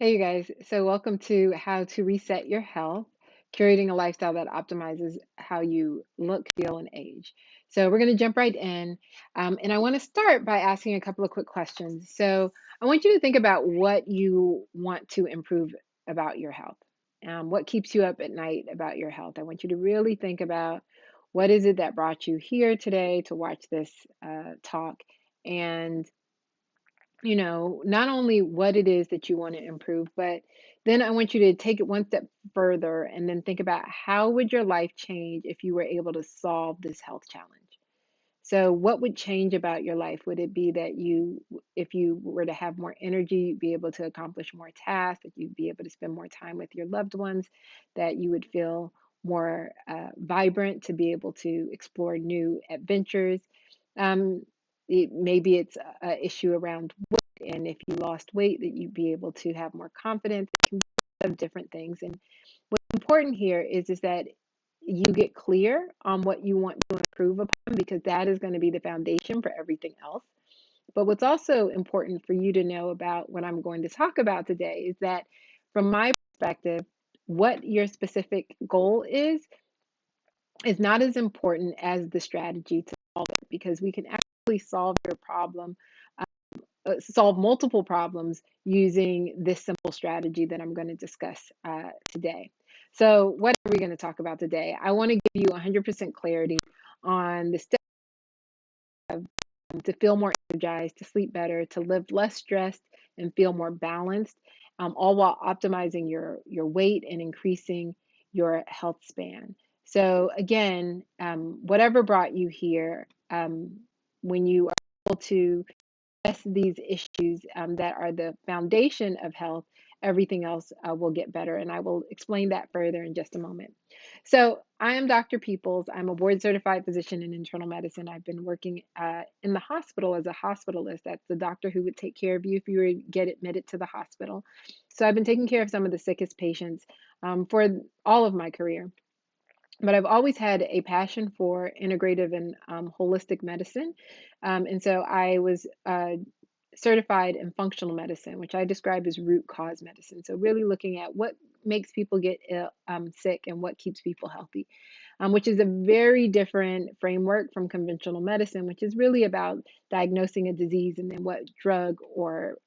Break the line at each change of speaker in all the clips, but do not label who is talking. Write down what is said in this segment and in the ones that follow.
Hey, you guys. So, welcome to How to Reset Your Health, curating a lifestyle that optimizes how you look, feel, and age. So, we're going to jump right in. And I want to start by asking a couple of quick questions. So, I want you to think about what you want to improve about your health. What keeps you up at night about your health? I want you to really think about what is it that brought you here today to watch this talk. And not only what it is that you want to improve, but then I want you to take it one step further and then think about how would your life change if you were able to solve this health challenge? So, what would change about your life? Would it be that if you were to have more energy, you'd be able to accomplish more tasks, that you'd be able to spend more time with your loved ones, that you would feel more vibrant to be able to explore new adventures? Um, maybe it's a issue around weight, and if you lost weight, that you'd be able to have more confidence. It can be of different things. And what's important here is that you get clear on what you want to improve upon because that is going to be the foundation for everything else. But what's also important for you to know about what I'm going to talk about today is that from my perspective, what your specific goal is not as important as the strategy to solve it because we can actually solve your problem, solve multiple problems using this simple strategy that I'm going to discuss today. So, what are we going to talk about today? I want to give you 100% clarity on the steps to feel more energized, to sleep better, to live less stressed, and feel more balanced, all while optimizing your weight and increasing your health span. So, again, whatever brought you here, when you are able to these issues that are the foundation of health, everything else will get better. And I will explain that further in just a moment. So, I am Dr. Peoples. I'm a board certified physician in internal medicine. I've been working in the hospital as a hospitalist. That's the doctor who would take care of you if you were to get admitted to the hospital. So, I've been taking care of some of the sickest patients for all of my career. But I've always had a passion for integrative and holistic medicine. And so I was certified in functional medicine, which I describe as root cause medicine. So, really looking at what makes people get ill, sick and what keeps people healthy, which is a very different framework from conventional medicine, which is really about diagnosing a disease and then what drug or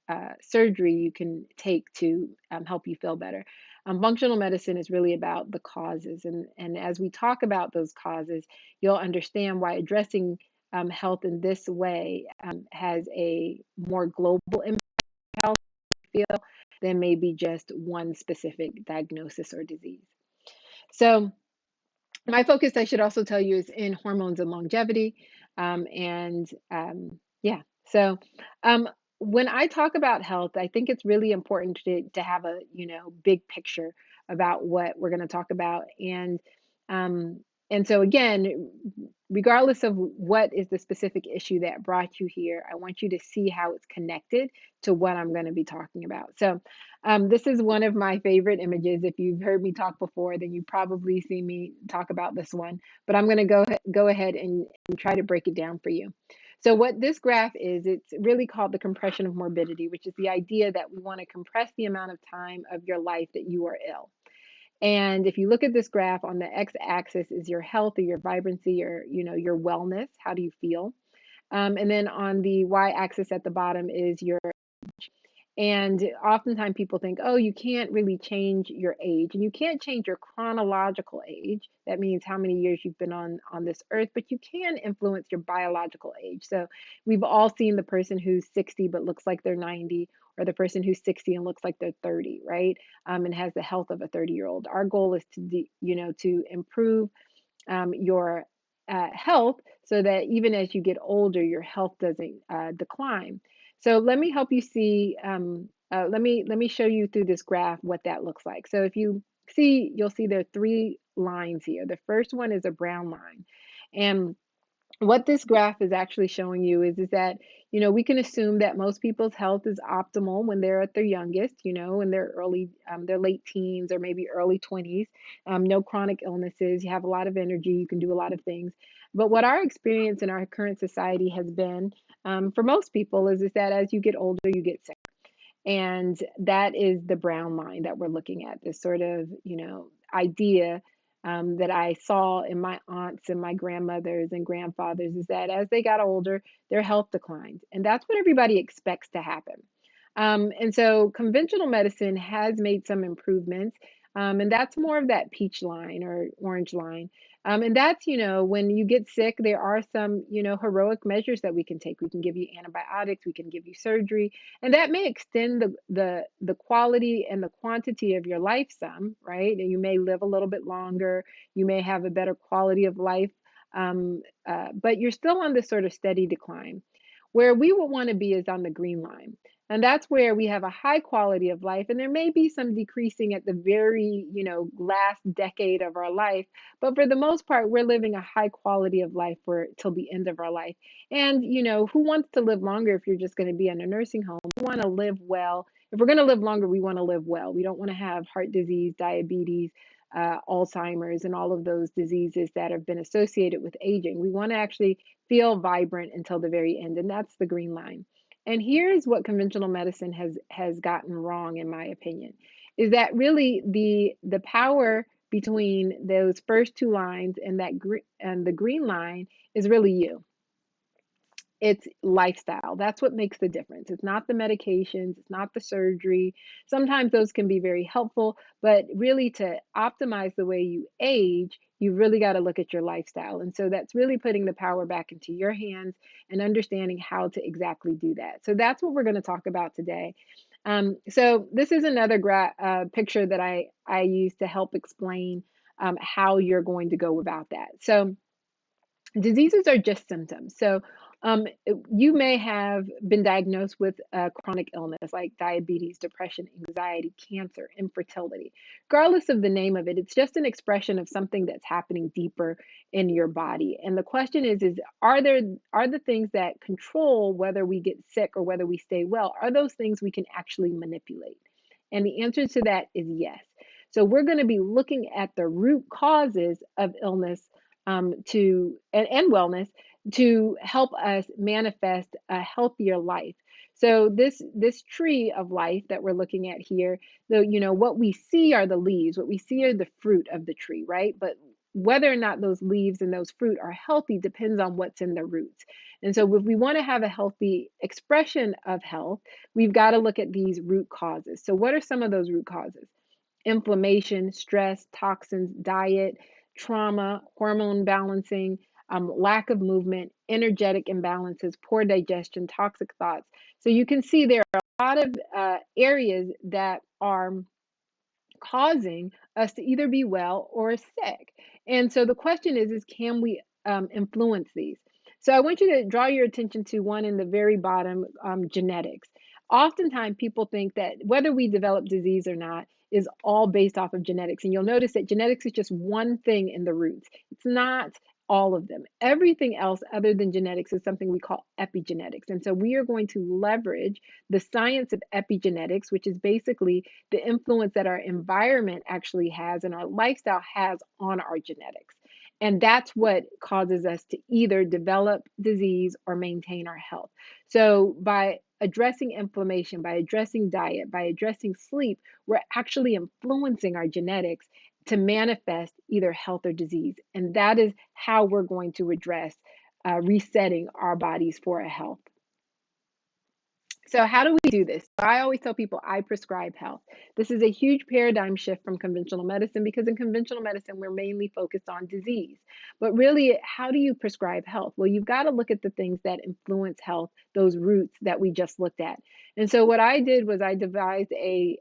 surgery you can take to help you feel better. Functional medicine is really about the causes. And as we talk about those causes, you'll understand why addressing health in this way has a more global impact on health feel than maybe just one specific diagnosis or disease. So, my focus, I should also tell you, is in hormones and longevity. And yeah, so um, when I talk about health, I think it's really important to have a big picture about what we're going to talk about. Um, and so again, regardless of what is the specific issue that brought you here, I want you to see how it's connected to what I'm going to be talking about. So this is one of my favorite images. If you've heard me talk before, then you've probably seen me talk about this one. But I'm going to go ahead and try to break it down for you. So what this graph is, it's really called the compression of morbidity, which is the idea that we want to compress the amount of time of your life that you are ill. And if you look at this graph, on the x-axis is your health or your vibrancy or your wellness. How do you feel? And then on the y-axis at the bottom is your. And oftentimes people think, oh, you can't really change your age, and you can't change your chronological age. That means how many years you've been on this earth, but you can influence your biological age. So we've all seen the person who's 60 but looks like they're 90, or the person who's 60 and looks like they're 30, right? And has the health of a 30-year-old. Our goal is to improve your health so that even as you get older, your health doesn't decline. So let me help you see. Let me show you through this graph what that looks like. So if you see, you'll see there are three lines here. The first one is a brown line, and what this graph is actually showing you is that we can assume that most people's health is optimal when they're at their youngest, in their their late teens or maybe early 20s. No chronic illnesses, you have a lot of energy, you can do a lot of things. But what our experience in our current society has been, for most people, is that as you get older you get sick. And that is the brown line that we're looking at, this sort of, idea that I saw in my aunts and my grandmothers and grandfathers is that as they got older, their health declined. And that's what everybody expects to happen. And so conventional medicine has made some improvements. And that's more of that peach line or orange line. And that's, when you get sick, there are some, heroic measures that we can take. We can give you antibiotics, we can give you surgery, and that may extend the quality and the quantity of your life some, right? And you may live a little bit longer, you may have a better quality of life, but you're still on this sort of steady decline. Where we would want to be is on the green line. And that's where we have a high quality of life. And there may be some decreasing at the very, last decade of our life. But for the most part, we're living a high quality of life for till the end of our life. And, who wants to live longer if you're just going to be in a nursing home? We want to live well. If we're going to live longer, we want to live well. We don't want to have heart disease, diabetes, Alzheimer's, and all of those diseases that have been associated with aging. We want to actually feel vibrant until the very end, and that's the green line. And here's what conventional medicine has gotten wrong, in my opinion, is that really the power between those first two lines and the green line is really you. It's lifestyle. That's what makes the difference. It's not the medications, it's not the surgery. Sometimes those can be very helpful, but really to optimize the way you age, you really got to look at your lifestyle. And so that's really putting the power back into your hands and understanding how to exactly do that. So that's what we're going to talk about today. So this is another picture that I use to help explain how you're going to go about that. So diseases are just symptoms. So you may have been diagnosed with a chronic illness like diabetes, depression, anxiety, cancer, infertility. Regardless of the name of it, it's just an expression of something that's happening deeper in your body. And the question is are the things that control whether we get sick or whether we stay well, are those things we can actually manipulate? And the answer to that is yes. So we're going to be looking at the root causes of illness and wellness to help us manifest a healthier life. So this tree of life that we're looking at here, though, what we see are the leaves, what we see are the fruit of the tree, right? But whether or not those leaves and those fruit are healthy depends on what's in the roots. And so if we want to have a healthy expression of health, we've got to look at these root causes. So what are some of those root causes? Inflammation, stress, toxins, diet, trauma, hormone balancing, lack of movement, energetic imbalances, poor digestion, toxic thoughts. So you can see there are a lot of areas that are causing us to either be well or sick. And so the question is can we influence these? So I want you to draw your attention to one in the very bottom, genetics. Oftentimes people think that whether we develop disease or not is all based off of genetics. And you'll notice that genetics is just one thing in the roots. It's not all of them. Everything else other than genetics is something we call epigenetics. And so we are going to leverage the science of epigenetics, which is basically the influence that our environment actually has and our lifestyle has on our genetics. And that's what causes us to either develop disease or maintain our health. So by addressing inflammation, by addressing diet, by addressing sleep, we're actually influencing our genetics to manifest either health or disease. And that is how we're going to address resetting our bodies for a health. So how do we do this? I always tell people I prescribe health. This is a huge paradigm shift from conventional medicine because in conventional medicine, we're mainly focused on disease. But really, how do you prescribe health? Well, you've got to look at the things that influence health, those roots that we just looked at. And so what I did was I devised a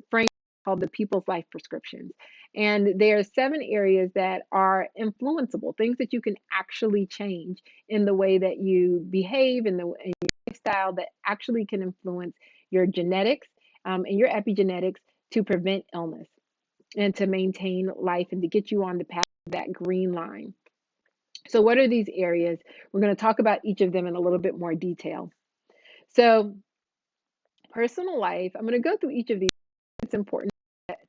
framework called the People's Life Prescriptions. And there are 7 areas that are influenceable, things that you can actually change in the way that you behave, in your lifestyle that actually can influence your genetics and your epigenetics to prevent illness and to maintain life and to get you on the path of that green line. So what are these areas? We're going to talk about each of them in a little bit more detail. So personal life, I'm going to go through each of these. It's important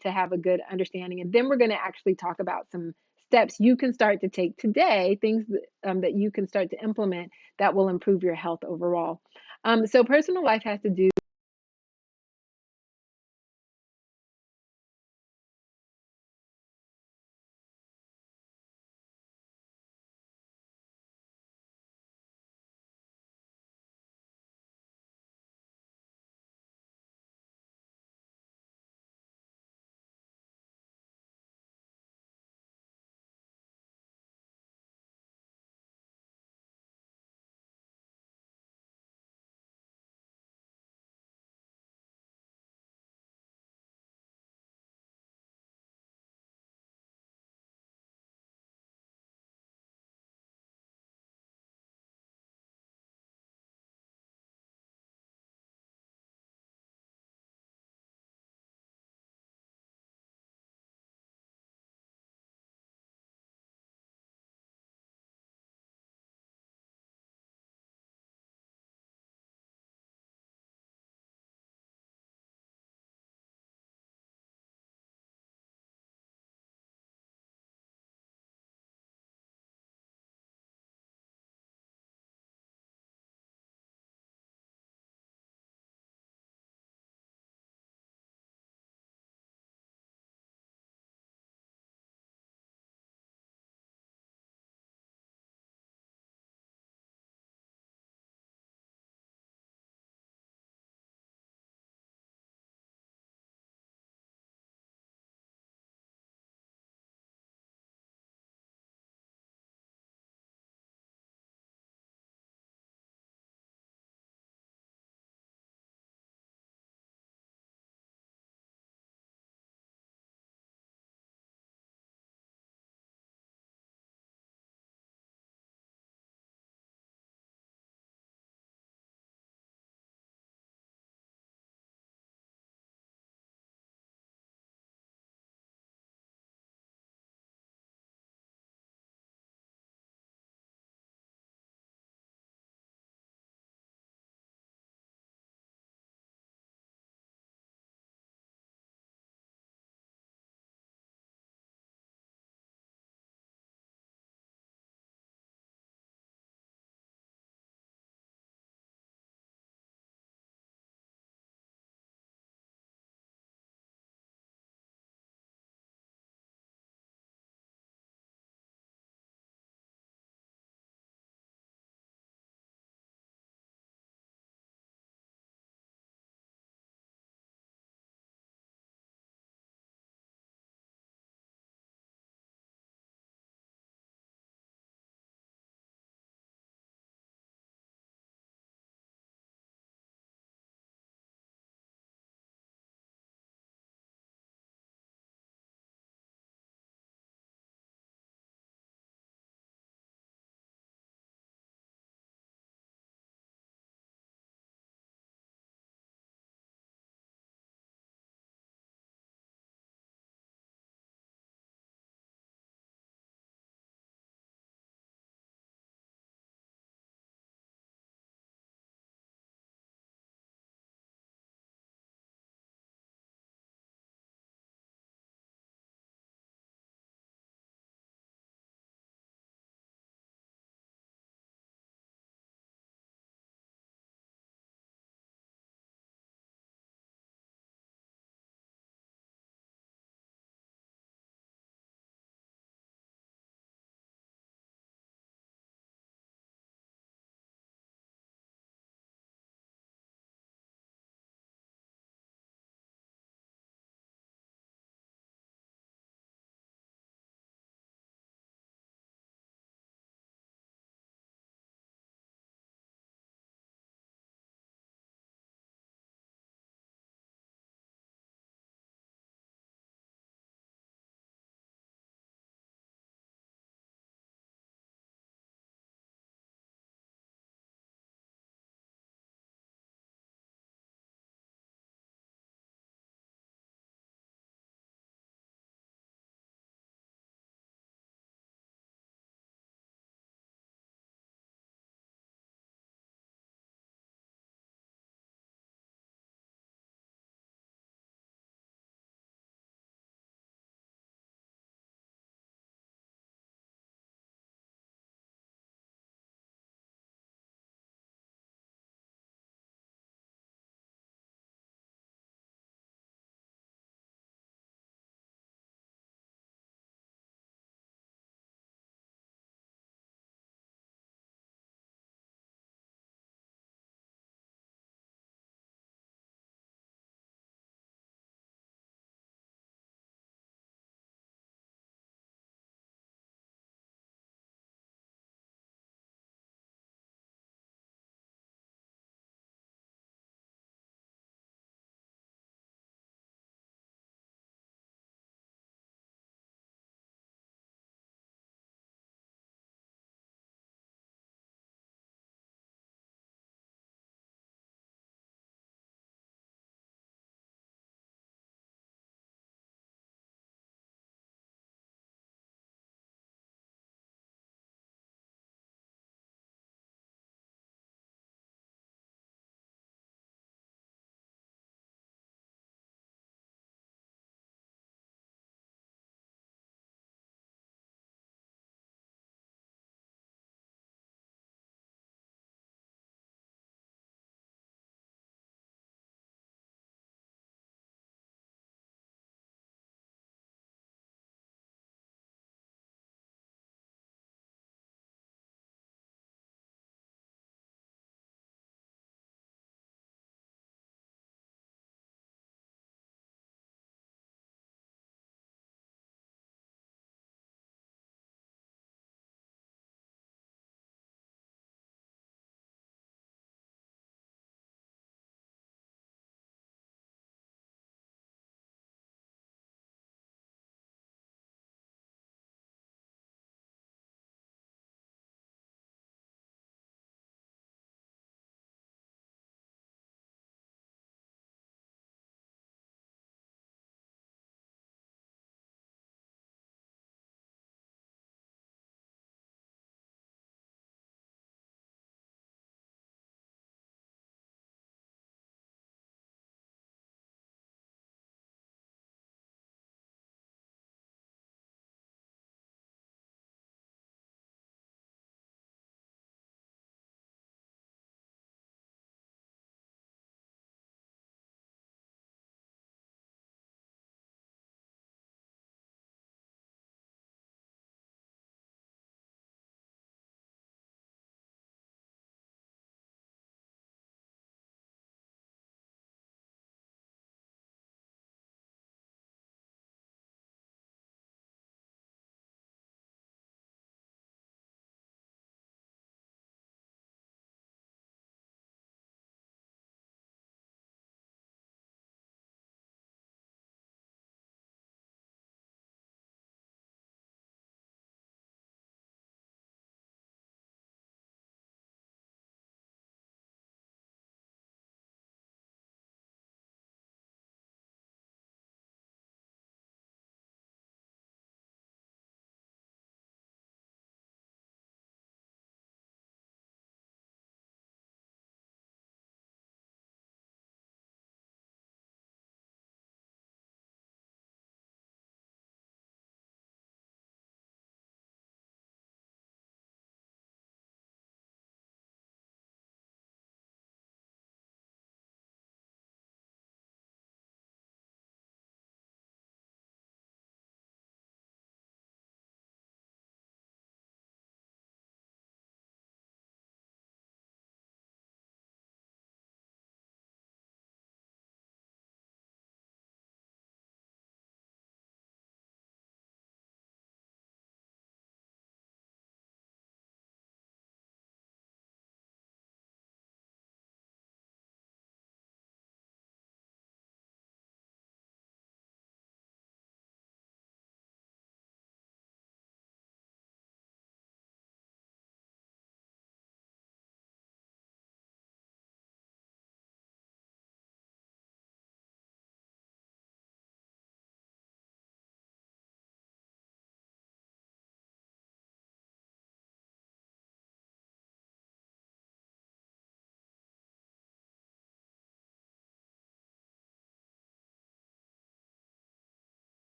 to have a good understanding. And then we're going to actually talk about some steps you can start to take today, things that you can start to implement that will improve your health overall. So personal life has to do